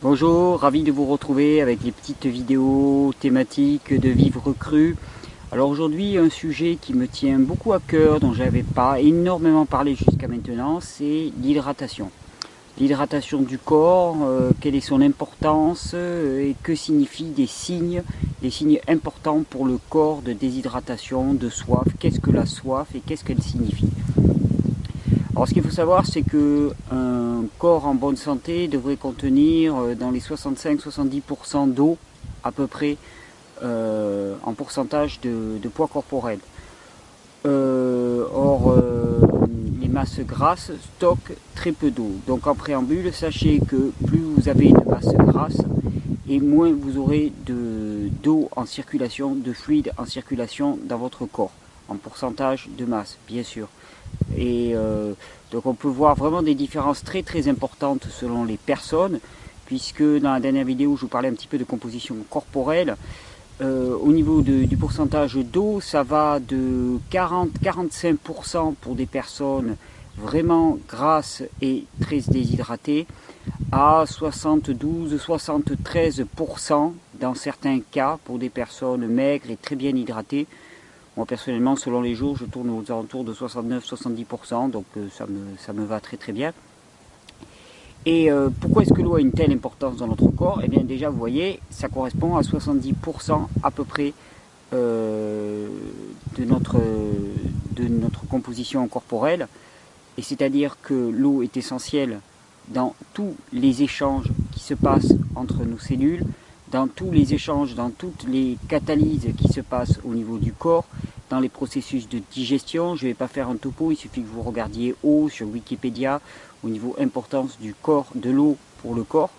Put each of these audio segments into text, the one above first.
Bonjour, ravi de vous retrouver avec les petites vidéos thématiques de vivre cru. Alors aujourd'hui, un sujet qui me tient beaucoup à cœur, dont je n'avais pas énormément parlé jusqu'à maintenant, c'est l'hydratation. L'hydratation du corps, quelle est son importance et que signifient des signes importants pour le corps de déshydratation, de soif. Qu'est-ce que la soif et qu'est-ce qu'elle signifie? Alors ce qu'il faut savoir, c'est qu'un corps en bonne santé devrait contenir dans les 65-70% d'eau à peu près en pourcentage de poids corporel. Les masses grasses stockent très peu d'eau. Donc en préambule, sachez que plus vous avez une masse grasse et moins vous aurez d'eau en circulation, de fluide en circulation dans votre corps, en pourcentage de masse, bien sûr. Et donc on peut voir vraiment des différences très importantes selon les personnes, puisque dans la dernière vidéo je vous parlais un petit peu de composition corporelle. Au niveau du pourcentage d'eau, ça va de 40-45% pour des personnes vraiment grasses et très déshydratées à 72-73% dans certains cas pour des personnes maigres et très bien hydratées. Moi personnellement, selon les jours, je tourne aux alentours de 69-70%, donc ça me va très bien. Et pourquoi est-ce que l'eau a une telle importance dans notre corps? Eh bien déjà, vous voyez, ça correspond à 70% à peu près de notre composition corporelle. Et c'est-à-dire que l'eau est essentielle dans tous les échanges qui se passent entre nos cellules, dans tous les échanges, dans toutes les catalyses qui se passent au niveau du corps, dans les processus de digestion. Je ne vais pas faire un topo, il suffit que vous regardiez eau sur Wikipédia au niveau importance du corps, de l'eau pour le corps.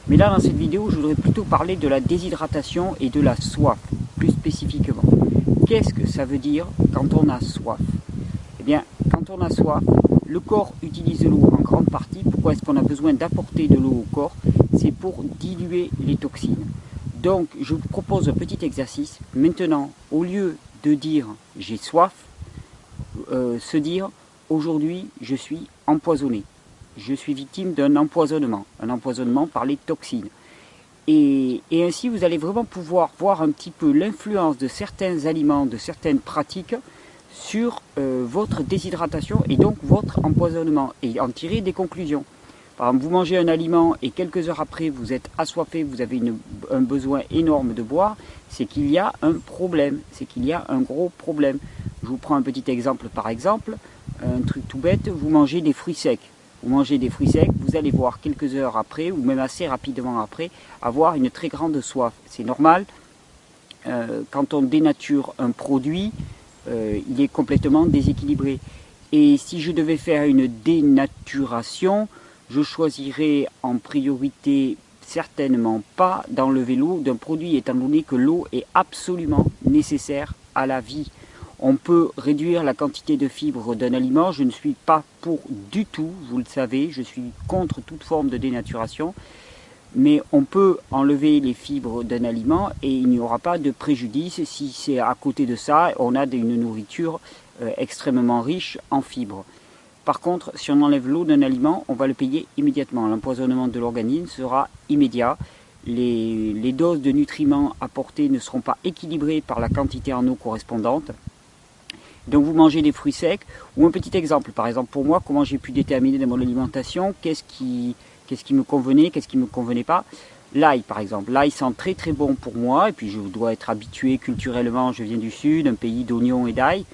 Mais là, dans cette vidéo, je voudrais plutôt parler de la déshydratation et de la soif, plus spécifiquement. Qu'est-ce que ça veut dire quand on a soif? Eh bien, quand on a soif, le corps utilise l'eau en grande partie. Pourquoi est-ce qu'on a besoin d'apporter de l'eau au corps? C'est pour diluer les toxines. Donc, je vous propose un petit exercice. Maintenant, au lieu de dire « j'ai soif », se dire « aujourd'hui, je suis empoisonné. Je suis victime d'un empoisonnement par les toxines. » Et ainsi, vous allez vraiment pouvoir voir un petit peu l'influence de certains aliments, de certaines pratiques sur votre déshydratation et donc votre empoisonnement, et en tirer des conclusions. Par exemple, vous mangez un aliment et quelques heures après vous êtes assoiffé, vous avez un besoin énorme de boire, c'est qu'il y a un problème, c'est qu'il y a un gros problème. Je vous prends un petit exemple, par exemple, un truc tout bête, vous mangez des fruits secs. Vous mangez des fruits secs, vous allez voir quelques heures après, ou même assez rapidement après, avoir une très grande soif. C'est normal, quand on dénature un produit, il est complètement déséquilibré. Et si je devais faire une dénaturation, je choisirais en priorité certainement pas d'enlever l'eau d'un produit, étant donné que l'eau est absolument nécessaire à la vie. On peut réduire la quantité de fibres d'un aliment, je ne suis pas pour du tout, vous le savez, je suis contre toute forme de dénaturation, mais on peut enlever les fibres d'un aliment et il n'y aura pas de préjudice si c'est à côté de ça, on a une nourriture extrêmement riche en fibres. Par contre, si on enlève l'eau d'un aliment, on va le payer immédiatement. L'empoisonnement de l'organisme sera immédiat. Les doses de nutriments apportées ne seront pas équilibrées par la quantité en eau correspondante. Donc vous mangez des fruits secs. Ou un petit exemple, par exemple pour moi, comment j'ai pu déterminer dans mon alimentation, qu'est-ce qui me convenait, qu'est-ce qui ne me convenait pas. L'ail par exemple, l'ail sent très bon pour moi, et puis je dois être habitué culturellement, je viens du sud, un pays d'oignons et d'ail.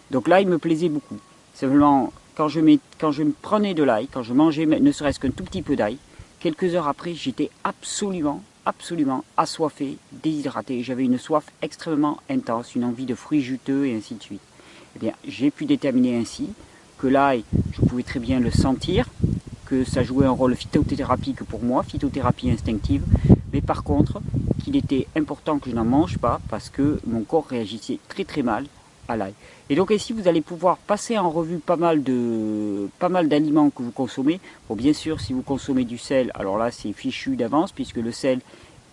Donc l'ail me plaisait beaucoup. Simplement, quand je me prenais de l'ail, quand je mangeais ne serait-ce qu'un tout petit peu d'ail, quelques heures après, j'étais absolument assoiffé, déshydraté. J'avais une soif extrêmement intense, une envie de fruits juteux et ainsi de suite. Eh bien, j'ai pu déterminer ainsi que l'ail, je pouvais très bien le sentir, que ça jouait un rôle phytothérapeutique pour moi, phytothérapie instinctive, mais par contre, qu'il était important que je n'en mange pas parce que mon corps réagissait très mal à l'ail. Et donc ici vous allez pouvoir passer en revue pas mal d'aliments que vous consommez. Bon, bien sûr, si vous consommez du sel, alors là c'est fichu d'avance puisque le sel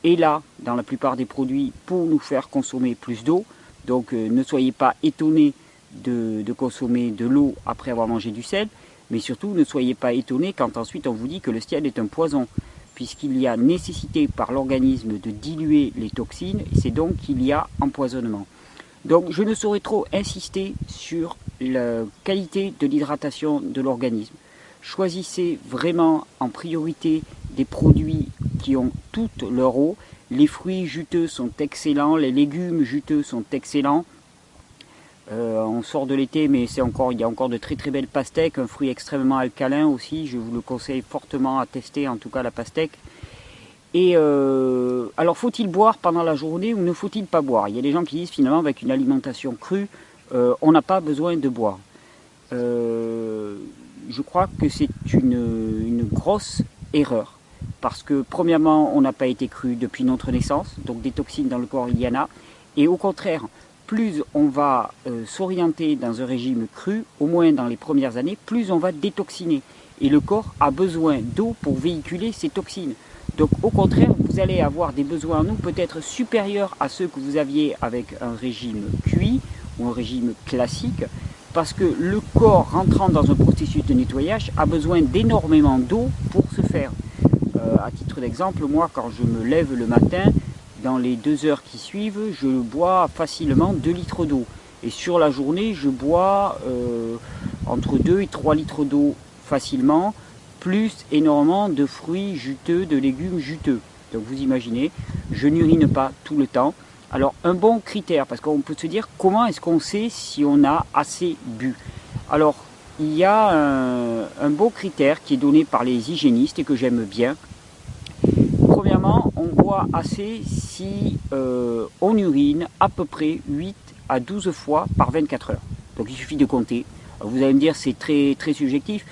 est là dans la plupart des produits pour nous faire consommer plus d'eau. Donc ne soyez pas étonnés de consommer de l'eau après avoir mangé du sel, mais surtout ne soyez pas étonnés quand ensuite on vous dit que le sel est un poison. puisqu'il y a nécessité par l'organisme de diluer les toxines, et c'est donc qu'il y a empoisonnement. Donc je ne saurais trop insister sur la qualité de l'hydratation de l'organisme. Choisissez vraiment en priorité des produits qui ont toute leur eau. Les fruits juteux sont excellents, les légumes juteux sont excellents. On sort de l'été, mais il y a encore de très très belles pastèques, un fruit extrêmement alcalin aussi, je vous le conseille fortement à tester, en tout cas la pastèque. Et alors faut-il boire pendant la journée ou ne faut-il pas boire? Il y a des gens qui disent finalement avec une alimentation crue, on n'a pas besoin de boire. Je crois que c'est une grosse erreur. Parce que premièrement, on n'a pas été cru depuis notre naissance, donc des toxines dans le corps, il y en a. Et au contraire, plus on va s'orienter dans un régime cru, au moins dans les premières années, plus on va détoxiner. Et le corps a besoin d'eau pour véhiculer ces toxines. Donc au contraire, vous allez avoir des besoins en eau peut-être supérieurs à ceux que vous aviez avec un régime cuit ou un régime classique, parce que le corps rentrant dans un processus de nettoyage a besoin d'énormément d'eau pour se faire. À titre d'exemple, moi quand je me lève le matin, dans les 2 heures qui suivent, je bois facilement 2 litres d'eau. Et sur la journée, je bois entre 2 et 3 litres d'eau facilement, plus énormément de fruits juteux, de légumes juteux. Donc vous imaginez, je n'urine pas tout le temps. Alors un bon critère, parce qu'on peut se dire comment est-ce qu'on sait si on a assez bu. Alors il y a un beau critère qui est donné par les hygiénistes et que j'aime bien. Premièrement, on voit assez si on urine à peu près 8 à 12 fois par 24 heures. Donc il suffit de compter. Vous allez me dire c'est très, très subjectif.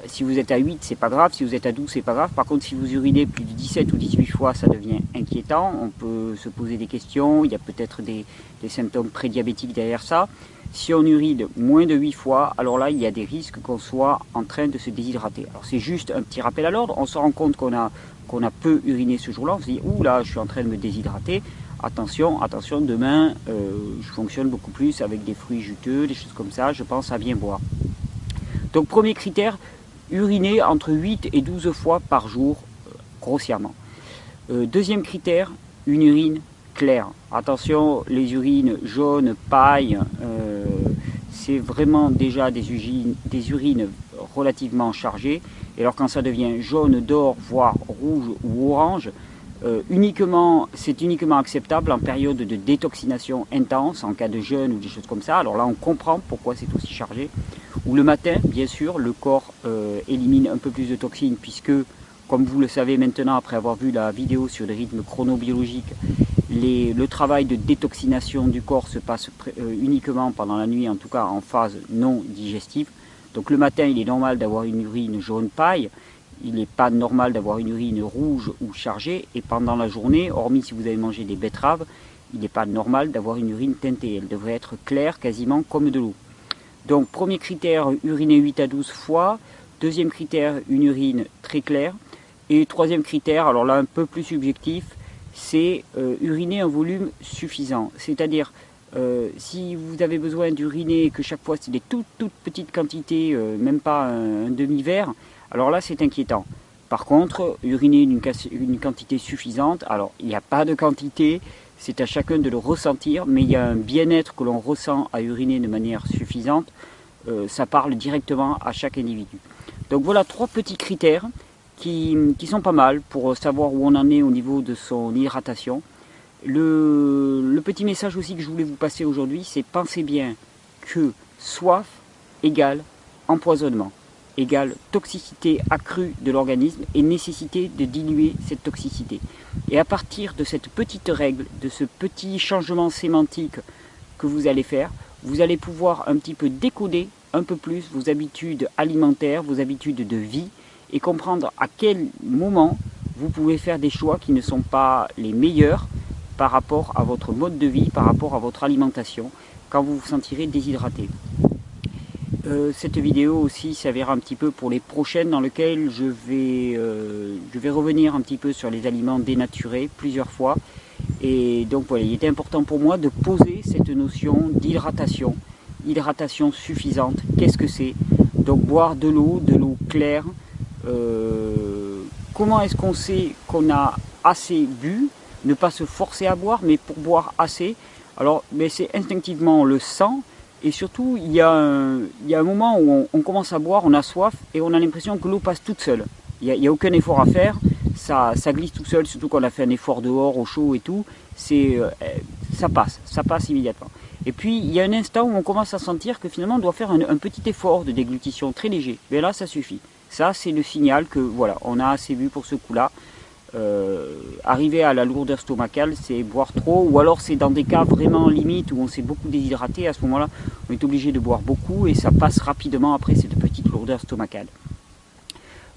Si vous êtes à 8, c'est pas grave. Si vous êtes à 12, c'est pas grave. Par contre, si vous urinez plus de 17 ou 18 fois, ça devient inquiétant. On peut se poser des questions. Il y a peut-être des symptômes prédiabétiques derrière ça. Si on urine moins de 8 fois, alors là, il y a des risques qu'on soit en train de se déshydrater. Alors c'est juste un petit rappel à l'ordre. On se rend compte qu'on a peu uriné ce jour-là. On se dit, ouh là, je suis en train de me déshydrater. Attention, attention, demain, je fonctionne beaucoup plus avec des fruits juteux, des choses comme ça. Je pense à bien boire. Donc premier critère, uriner entre 8 et 12 fois par jour, grossièrement. Deuxième critère, une urine claire. Attention, les urines jaunes, paille, c'est vraiment déjà des urines relativement chargées. Et alors quand ça devient jaune, d'or, voire rouge ou orange, c'est uniquement acceptable en période de détoxination intense, en cas de jeûne ou des choses comme ça. Alors là, on comprend pourquoi c'est aussi chargé. Ou le matin, bien sûr, le corps élimine un peu plus de toxines puisque, comme vous le savez maintenant, après avoir vu la vidéo sur les rythmes chronobiologiques, le travail de détoxination du corps se passe uniquement pendant la nuit, en tout cas en phase non digestive. Donc le matin, il est normal d'avoir une urine jaune paille. Il n'est pas normal d'avoir une urine rouge ou chargée, et pendant la journée, hormis si vous avez mangé des betteraves, il n'est pas normal d'avoir une urine teintée. Elle devrait être claire, quasiment comme de l'eau. Donc premier critère, uriner 8 à 12 fois. Deuxième critère, une urine très claire. Et troisième critère, alors là un peu plus subjectif, c'est uriner un volume suffisant. C'est-à-dire, si vous avez besoin d'uriner, que chaque fois c'est des toutes petites quantités, même pas un demi-verre, alors là c'est inquiétant. Par contre, uriner une quantité suffisante, alors il n'y a pas de quantité, c'est à chacun de le ressentir, mais il y a un bien-être que l'on ressent à uriner de manière suffisante, ça parle directement à chaque individu. Donc voilà 3 petits critères qui sont pas mal pour savoir où on en est au niveau de son hydratation. Le petit message aussi que je voulais vous passer aujourd'hui, c'est pensez bien que soif égale empoisonnement, égale toxicité accrue de l'organisme et nécessité de diluer cette toxicité. Et à partir de cette petite règle, de ce petit changement sémantique que vous allez faire, vous allez pouvoir un petit peu décoder un peu plus vos habitudes alimentaires, vos habitudes de vie, et comprendre à quel moment vous pouvez faire des choix qui ne sont pas les meilleurs par rapport à votre mode de vie, par rapport à votre alimentation, quand vous vous sentirez déshydraté. Cette vidéo aussi s'avère un petit peu pour les prochaines dans lesquelles je vais revenir un petit peu sur les aliments dénaturés plusieurs fois. Et donc voilà, il était important pour moi de poser cette notion d'hydratation, hydratation suffisante. Qu'est-ce que c'est? Donc boire de l'eau claire, comment est-ce qu'on sait qu'on a assez bu? Ne pas se forcer à boire, mais pour boire assez. Alors, mais c'est instinctivement, on le sent. Et surtout, il y a un moment où on commence à boire, on a soif, et on a l'impression que l'eau passe toute seule. Il n'y a aucun effort à faire, ça glisse tout seul, surtout quand on a fait un effort dehors, au chaud et tout. Ça passe immédiatement. Et puis, il y a un instant où on commence à sentir que finalement, on doit faire un petit effort de déglutition très léger. Mais là, ça suffit. Ça, c'est le signal que, voilà, on a assez bu pour ce coup-là. Arriver à la lourdeur stomacale, c'est boire trop, ou alors c'est dans des cas vraiment limites où on s'est beaucoup déshydraté. À ce moment-là, on est obligé de boire beaucoup et ça passe rapidement après cette petite lourdeur stomacale.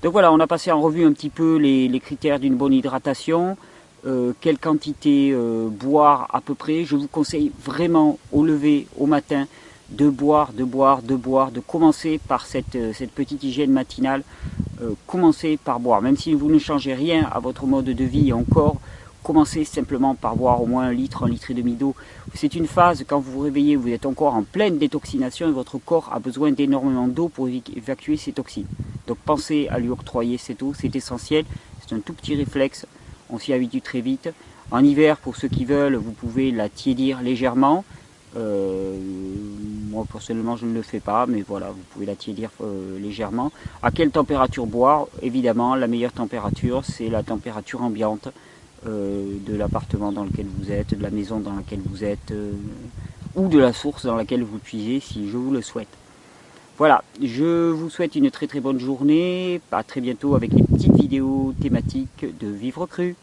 Donc voilà, on a passé en revue un petit peu les critères d'une bonne hydratation, quelle quantité boire à peu près. Je vous conseille vraiment au lever, au matin, de boire, de commencer par cette petite hygiène matinale. Commencez par boire, même si vous ne changez rien à votre mode de vie encore, commencez simplement par boire au moins 1 litre et demi d'eau. C'est une phase, quand vous vous réveillez, vous êtes encore en pleine détoxination et votre corps a besoin d'énormément d'eau pour évacuer ces toxines. Donc pensez à lui octroyer cette eau, c'est essentiel, c'est un tout petit réflexe, on s'y habitue très vite. En hiver, pour ceux qui veulent, vous pouvez la tiédir légèrement. Moi personnellement je ne le fais pas, mais voilà, vous pouvez la tiédir légèrement. À quelle température boire? Évidemment, la meilleure température, c'est la température ambiante de l'appartement dans lequel vous êtes, de la maison dans laquelle vous êtes, ou de la source dans laquelle vous puisez, si je vous le souhaite. Voilà, je vous souhaite une très bonne journée, à très bientôt avec les petites vidéos thématiques de Vivre Cru.